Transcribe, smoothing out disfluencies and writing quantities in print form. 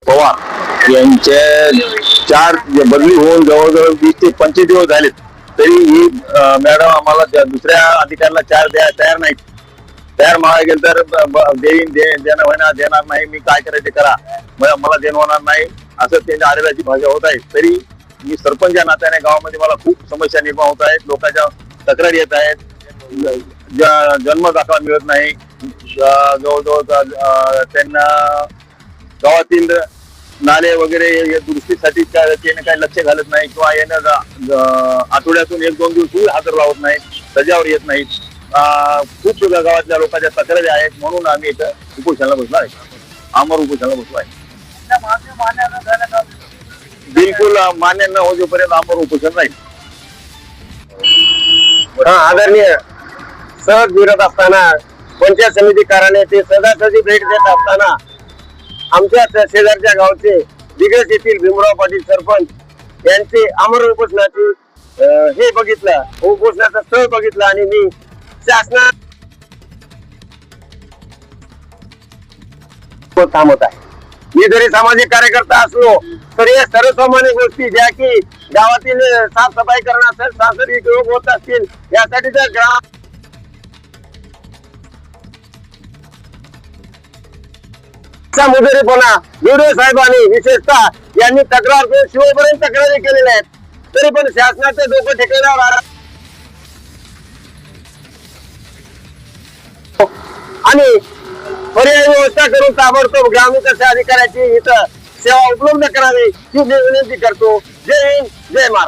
पवार यांच्या चार बदली होऊन जवळजवळ 20 ते 25 दिवस झालेत, तरी ही मॅडम आम्हाला दुसऱ्या अधिकाऱ्याला चार द्या तयार नाहीत. तयार मागा गेल तर देणं होणार देणार नाही, मी काय करायचे करा, मला देणं होणार नाही, असं त्यांच्या आरेलाची भाषा होत आहे. तरी मी सरपंच या नात्याने गावामध्ये मला खूप समस्या निर्माण होत आहेत, लोकांच्या तक्रारी येत आहेत, जन्म दाखला मिळत नाही, जवळजवळ त्यांना गावातील नाले वगैरे दुरुस्तीसाठी त्याने काही लक्ष घालत नाही, किंवा यानं आठवड्यातून 1-2 दिवस हजर लावत नाहीत, सजावर येत नाहीत. खूप गावातल्या लोकांच्या तक्रारी आहेत, म्हणून आम्ही इथं उपोषणाला बसलो आहे, आमर उपोषणाला बसलो आहे. बिलकुल मान्य न होईपर्यंत आमर उपोषण राहील. आदरणीय सहज विरोध असताना पंचायत समिती कार्यालय ते सहजासहजी भेट देत असताना आमच्या शेजारच्या गावचे दिग्रस येथील भीमराव पाटील सरपंच यांचे आमरण उपोषणाची हे बघितलं, उपोषणाचं स्थळ बघितलं आणि मी शासना थांबत आहे. मी जरी सामाजिक कार्यकर्ता असलो तरी या सर्वसामान्य गोष्टी ज्या की गावातील साफसफाई करणं असेल, सांस्कृतिक योग होत असतील, यासाठी जर ग्राम मुजोरीपणा व्हिडिओ साहेबांनी विशेषतः यांनी तक्रार करून शिवपर्यंत तक्रारी केलेल्या आहेत, तरी पण शासनाचे डोकं ठिकाणावर आलं आणि पर्यायी व्यवस्था करून ताबडतोब ग्रामविकास अधिकाऱ्याची इथं सेवा उपलब्ध करावी ही मी विनंती करतो. जय हिंद, जय महाराष्ट्र.